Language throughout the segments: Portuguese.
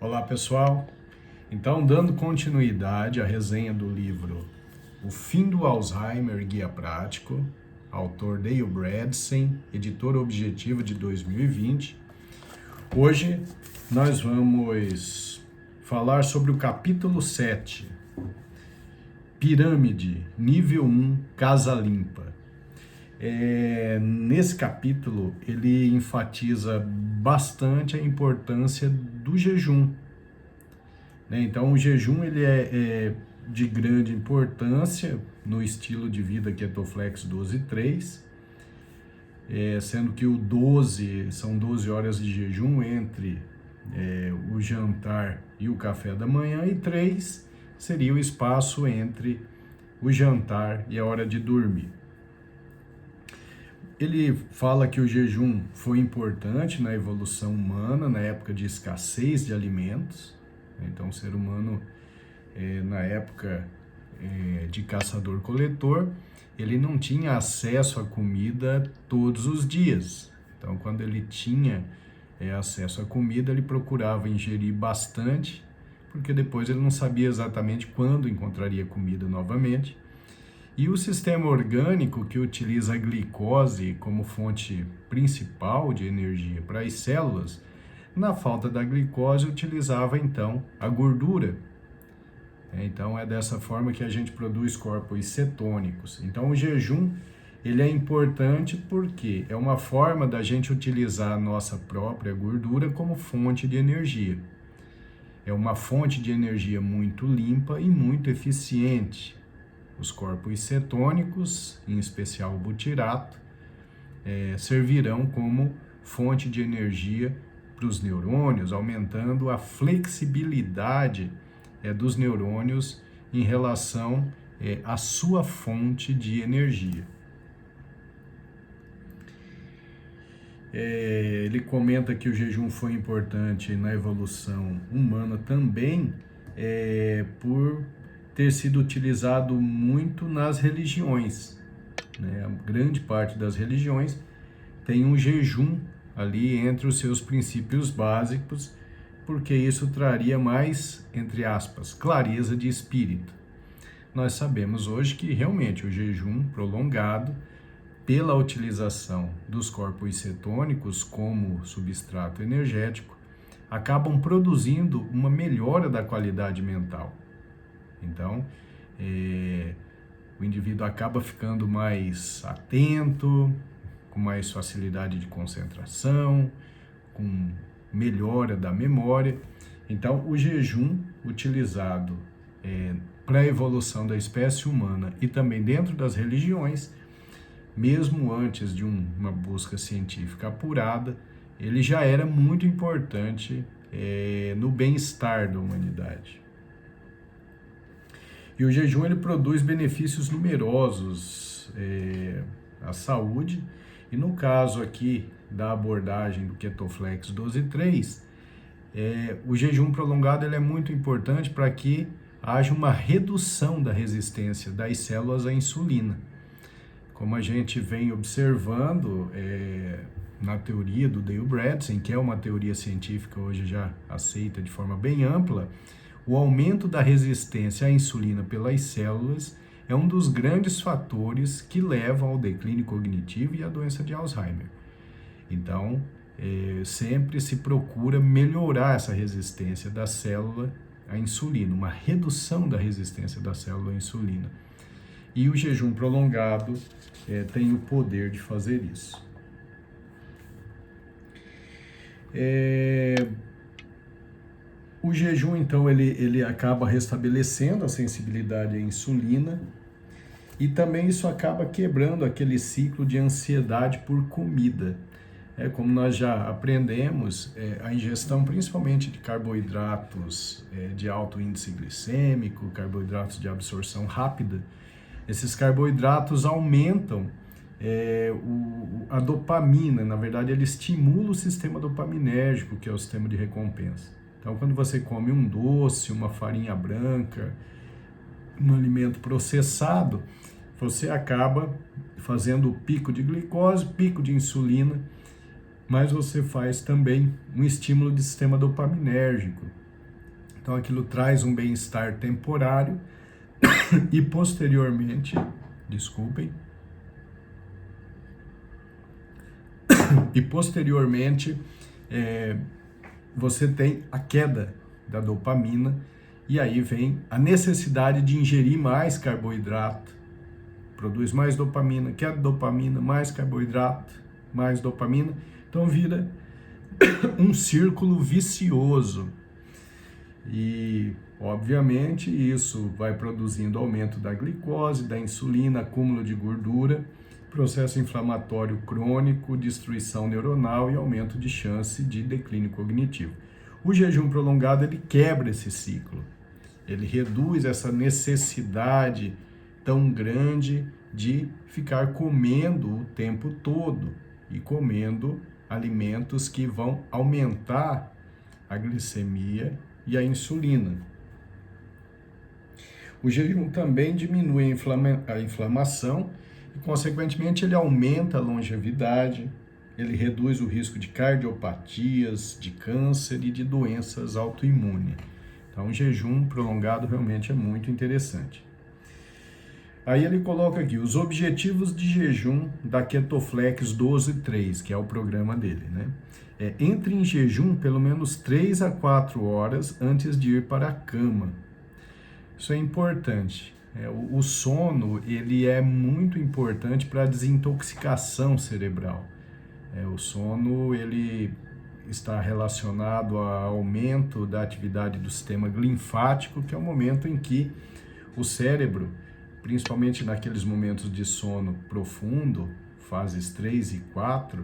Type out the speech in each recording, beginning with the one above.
Olá pessoal, então dando continuidade à resenha do livro O Fim do Alzheimer, Guia Prático, autor Dale Bredesen, editor Objetivo de 2020. Hoje nós vamos falar sobre o capítulo 7, Pirâmide, nível 1, Casa Limpa. Nesse capítulo ele enfatiza bastante a importância do jejum. Então o jejum ele é de grande importância no estilo de vida Ketoflex 12.3, sendo que o 12 são 12 horas de jejum entre o jantar e o café da manhã, e 3 seria o espaço entre o jantar e a hora de dormir. Ele fala que o jejum foi importante na evolução humana, na época de escassez de alimentos. Então, o ser humano, na época de caçador-coletor, ele não tinha acesso à comida todos os dias. Então, quando ele tinha acesso à comida, ele procurava ingerir bastante, porque depois ele não sabia exatamente quando encontraria comida novamente. E o sistema orgânico, que utiliza a glicose como fonte principal de energia para as células, na falta da glicose utilizava então a gordura. Então é dessa forma que a gente produz corpos cetônicos. Então o jejum ele é importante porque é uma forma da gente utilizar a nossa própria gordura como fonte de energia. É uma fonte de energia muito limpa e muito eficiente. Os corpos cetônicos, em especial o butirato, servirão como fonte de energia para os neurônios, aumentando a flexibilidade dos neurônios em relação à sua fonte de energia. Ele comenta que o jejum foi importante na evolução humana também por ter sido utilizado muito nas religiões. A grande parte das religiões tem um jejum ali entre os seus princípios básicos, porque isso traria mais, entre aspas, clareza de espírito. Nós sabemos hoje que realmente o jejum prolongado, pela utilização dos corpos cetônicos como substrato energético, acabam produzindo uma melhora da qualidade mental. Então, o indivíduo acaba ficando mais atento, com mais facilidade de concentração, com melhora da memória. Então, o jejum utilizado para a evolução da espécie humana e também dentro das religiões, mesmo antes de uma busca científica apurada, ele já era muito importante no bem-estar da humanidade. E o jejum ele produz benefícios numerosos à saúde, e no caso aqui da abordagem do Ketoflex 12.3, o jejum prolongado ele é muito importante para que haja uma redução da resistência das células à insulina. Como a gente vem observando na teoria do Dale Bredesen, que é uma teoria científica hoje já aceita de forma bem ampla, o aumento da resistência à insulina pelas células é um dos grandes fatores que levam ao declínio cognitivo e à doença de Alzheimer. Então, sempre se procura melhorar essa resistência da célula à insulina, uma redução da resistência da célula à insulina. E o jejum prolongado tem o poder de fazer isso. O jejum, então, ele acaba restabelecendo a sensibilidade à insulina, e também isso acaba quebrando aquele ciclo de ansiedade por comida. Como nós já aprendemos, a ingestão principalmente de carboidratos de alto índice glicêmico, carboidratos de absorção rápida, esses carboidratos aumentam a dopamina. Na verdade, ele estimula o sistema dopaminérgico, que é o sistema de recompensa. Então, quando você come um doce, uma farinha branca, um alimento processado, você acaba fazendo o pico de glicose, pico de insulina, mas você faz também um estímulo de sistema dopaminérgico. Então aquilo traz um bem-estar temporário e posteriormente, desculpem, você tem a queda da dopamina e aí vem a necessidade de ingerir mais carboidrato, produz mais dopamina, queda de dopamina, mais carboidrato, mais dopamina, então vira um círculo vicioso. E, obviamente, isso vai produzindo aumento da glicose, da insulina, acúmulo de gordura, processo inflamatório crônico, destruição neuronal e aumento de chance de declínio cognitivo. O jejum prolongado, ele quebra esse ciclo. Ele reduz essa necessidade tão grande de ficar comendo o tempo todo e comendo alimentos que vão aumentar a glicemia e a insulina. O jejum também diminui a inflamação e, consequentemente, ele aumenta a longevidade, ele reduz o risco de cardiopatias, de câncer e de doenças autoimunes. Então, o jejum prolongado realmente é muito interessante. Aí ele coloca aqui os objetivos de jejum da Ketoflex 12.3, que é o programa dele, né? Entre em jejum pelo menos 3 a 4 horas antes de ir para a cama. Isso é importante. O sono, ele é muito importante para a desintoxicação cerebral. O sono, ele está relacionado ao aumento da atividade do sistema linfático, que é o momento em que o cérebro, principalmente naqueles momentos de sono profundo, fases 3 e 4,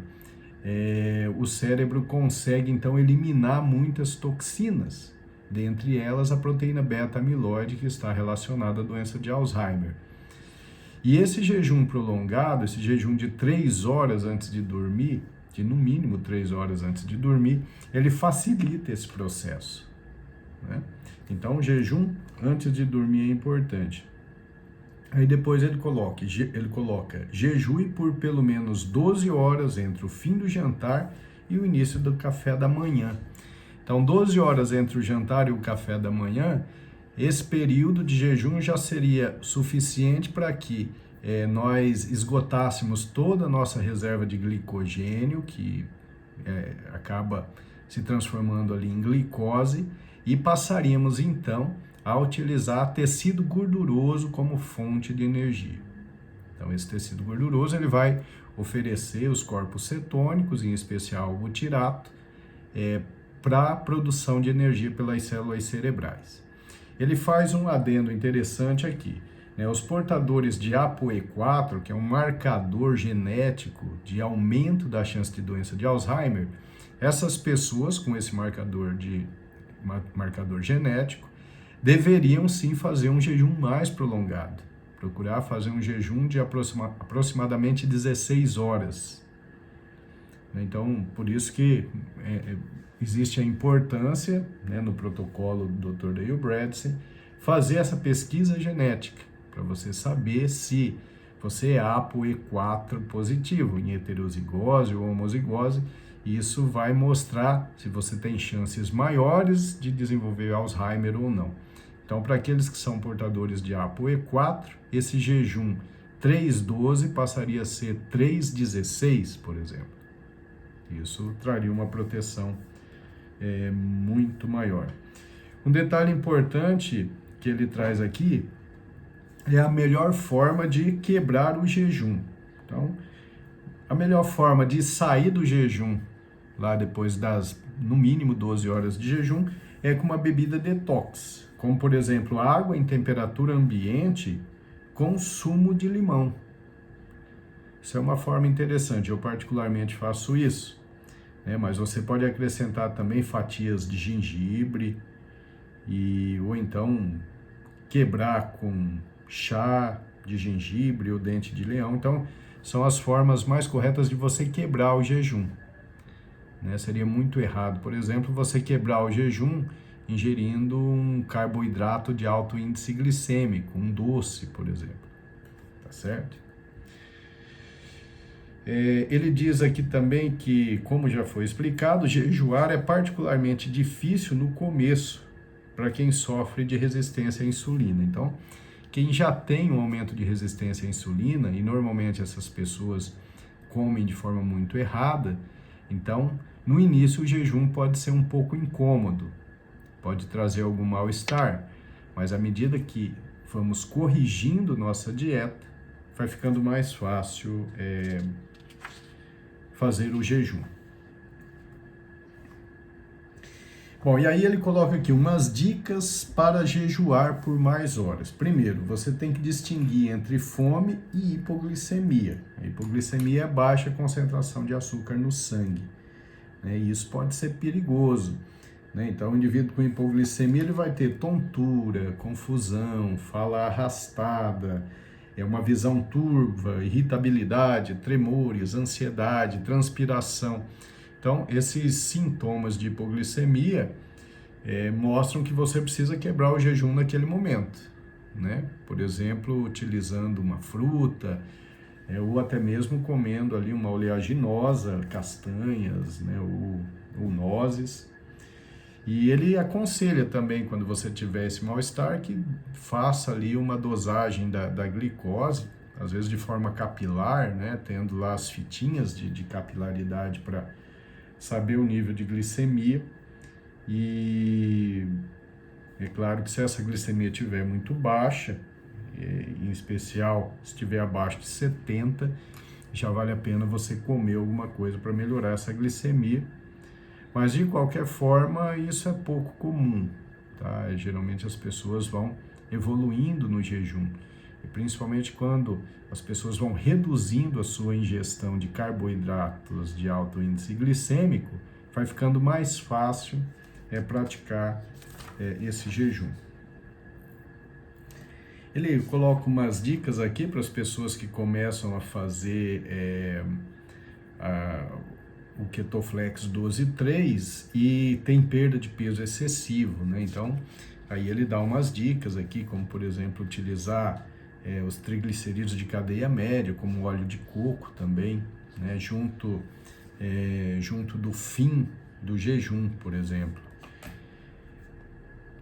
o cérebro consegue então eliminar muitas toxinas, dentre elas a proteína beta-amiloide, que está relacionada à doença de Alzheimer. E esse jejum prolongado, esse jejum de 3 horas antes de dormir, de no mínimo 3 horas antes de dormir, ele facilita esse processo, né? Então o jejum antes de dormir é importante. Aí depois ele coloca jejue por pelo menos 12 horas entre o fim do jantar e o início do café da manhã. Então, 12 horas entre o jantar e o café da manhã, esse período de jejum já seria suficiente para que nós esgotássemos toda a nossa reserva de glicogênio, que acaba se transformando ali em glicose, e passaríamos então a utilizar tecido gorduroso como fonte de energia. Então, esse tecido gorduroso ele vai oferecer os corpos cetônicos, em especial o butirato, para a produção de energia pelas células cerebrais. Ele faz um adendo interessante aqui, né? Os portadores de ApoE4, que é um marcador genético de aumento da chance de doença de Alzheimer, essas pessoas com esse marcador genético deveriam sim fazer um jejum mais prolongado, procurar fazer um jejum de aproximadamente 16 horas. Então, por isso que existe a importância, né, no protocolo do Dr. Dale Bredesen, fazer essa pesquisa genética, para você saber se você é ApoE4 positivo, em heterozigose ou homozigose, e isso vai mostrar se você tem chances maiores de desenvolver Alzheimer ou não. Então, para aqueles que são portadores de ApoE4, esse jejum 3:12 passaria a ser 3:16, por exemplo. Isso traria uma proteção muito maior. Um detalhe importante que ele traz aqui é a melhor forma de quebrar o jejum. Então, a melhor forma de sair do jejum, lá depois das, no mínimo, 12 horas de jejum, é com uma bebida detox, como, por exemplo, água em temperatura ambiente com sumo de limão. Isso é uma forma interessante, eu particularmente faço isso, né? Mas você pode acrescentar também fatias de gengibre, ou então quebrar com chá de gengibre ou dente de leão. Então, são as formas mais corretas de você quebrar o jejum, né? Seria muito errado, por exemplo, você quebrar o jejum ingerindo um carboidrato de alto índice glicêmico, um doce, por exemplo, tá certo? Ele diz aqui também que, como já foi explicado, jejuar é particularmente difícil no começo, para quem sofre de resistência à insulina. Então, quem já tem um aumento de resistência à insulina, e normalmente essas pessoas comem de forma muito errada, então, no início o jejum pode ser um pouco incômodo, pode trazer algum mal-estar, mas à medida que vamos corrigindo nossa dieta, vai ficando mais fácil fazer o jejum. Bom, e aí ele coloca aqui umas dicas para jejuar por mais horas. Primeiro, você tem que distinguir entre fome e hipoglicemia. A hipoglicemia é baixa concentração de açúcar no sangue, né? E isso pode ser perigoso, né? Então, o indivíduo com hipoglicemia ele vai ter tontura, confusão, fala arrastada, uma visão turva, irritabilidade, tremores, ansiedade, transpiração. Então, esses sintomas de hipoglicemia mostram que você precisa quebrar o jejum naquele momento, né? Por exemplo, utilizando uma fruta, ou até mesmo comendo ali uma oleaginosa, castanhas, né? ou nozes. E ele aconselha também, quando você tiver esse mal-estar, que faça ali uma dosagem da glicose, às vezes de forma capilar, né? Tendo lá as fitinhas de capilaridade para saber o nível de glicemia. E é claro que se essa glicemia estiver muito baixa, em especial se estiver abaixo de 70, já vale a pena você comer alguma coisa para melhorar essa glicemia. Mas de qualquer forma, isso é pouco comum, tá? Geralmente as pessoas vão evoluindo no jejum, e principalmente quando as pessoas vão reduzindo a sua ingestão de carboidratos de alto índice glicêmico, vai ficando mais fácil praticar esse jejum. Ele coloca umas dicas aqui para as pessoas que começam a fazer o Ketoflex 12.3 e tem perda de peso excessivo, né? Então, aí ele dá umas dicas aqui, como por exemplo, utilizar os triglicerídeos de cadeia média, como óleo de coco também, né? Junto do fim do jejum, por exemplo.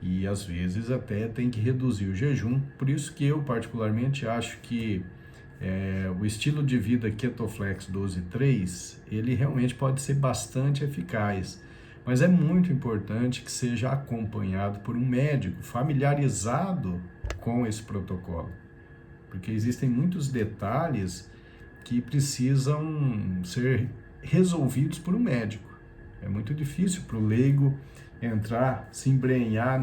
E às vezes até tem que reduzir o jejum, por isso que eu particularmente acho que o estilo de vida Ketoflex 12.3, ele realmente pode ser bastante eficaz, mas é muito importante que seja acompanhado por um médico familiarizado com esse protocolo, porque existem muitos detalhes que precisam ser resolvidos por um médico. É muito difícil para o leigo entrar, se embrenhar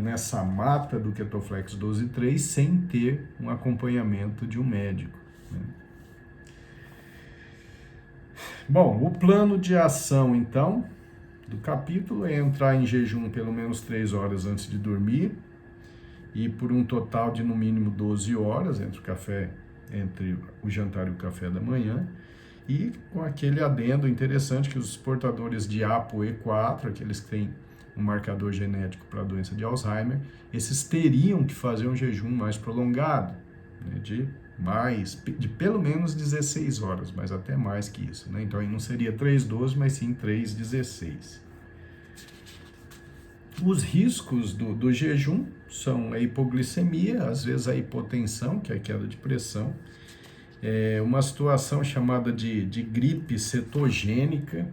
nessa mata do Ketoflex 12.3 sem ter um acompanhamento de um médico, né? Bom, o plano de ação, então, do capítulo é entrar em jejum pelo menos 3 horas antes de dormir e por um total de no mínimo 12 horas entre o jantar e o café da manhã, e com aquele adendo interessante que os portadores de ApoE4, aqueles que têm um marcador genético para a doença de Alzheimer, esses teriam que fazer um jejum mais prolongado, né, de pelo menos 16 horas, mas até mais que isso, né? Então aí não seria 3:12, mas sim 3:16. Os riscos do jejum são a hipoglicemia, às vezes a hipotensão, que é a queda de pressão, uma situação chamada de gripe cetogênica,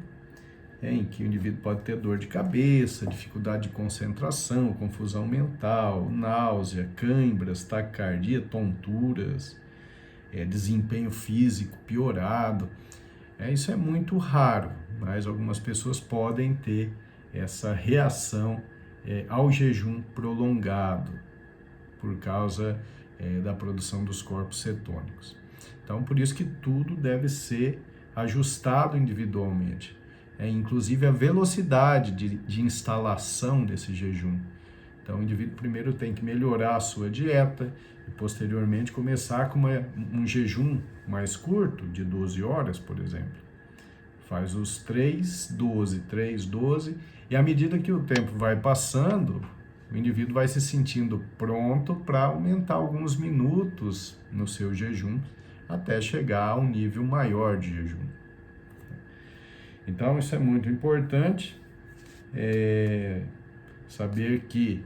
em que o indivíduo pode ter dor de cabeça, dificuldade de concentração, confusão mental, náusea, cãibras, taquicardia, tonturas, desempenho físico piorado. Isso é muito raro, mas algumas pessoas podem ter essa reação ao jejum prolongado por causa da produção dos corpos cetônicos. Então, por isso que tudo deve ser ajustado individualmente. Inclusive a velocidade de instalação desse jejum. Então, o indivíduo primeiro tem que melhorar a sua dieta e, posteriormente, começar com um jejum mais curto, de 12 horas, por exemplo. Faz os 3:12, e à medida que o tempo vai passando, o indivíduo vai se sentindo pronto para aumentar alguns minutos no seu jejum, até chegar a um nível maior de jejum. Então, isso é muito importante. saber que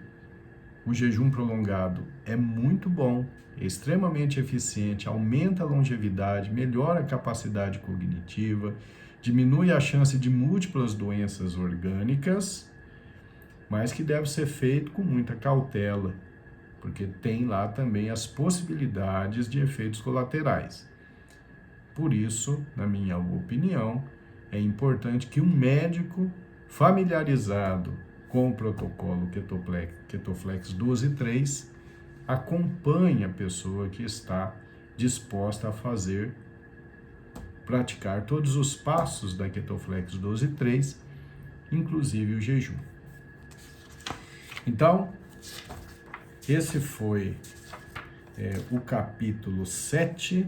o jejum prolongado é muito bom, é extremamente eficiente, aumenta a longevidade, melhora a capacidade cognitiva, diminui a chance de múltiplas doenças orgânicas, mas que deve ser feito com muita cautela, porque tem lá também as possibilidades de efeitos colaterais. Por isso, na minha opinião, é importante que um médico familiarizado com o protocolo Ketoflex 12.3 acompanhe a pessoa que está disposta a praticar todos os passos da Ketoflex 12.3, inclusive o jejum. Então, esse foi o capítulo 7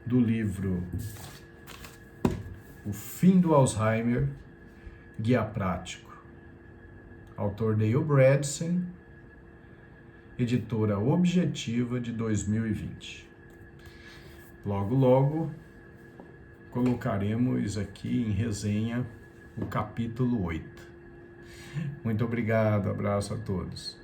do livro O Fim do Alzheimer, Guia Prático. Autor Dale Bredesen, editora Objetiva, de 2020. Logo, logo, colocaremos aqui em resenha o capítulo 8. Muito obrigado, abraço a todos.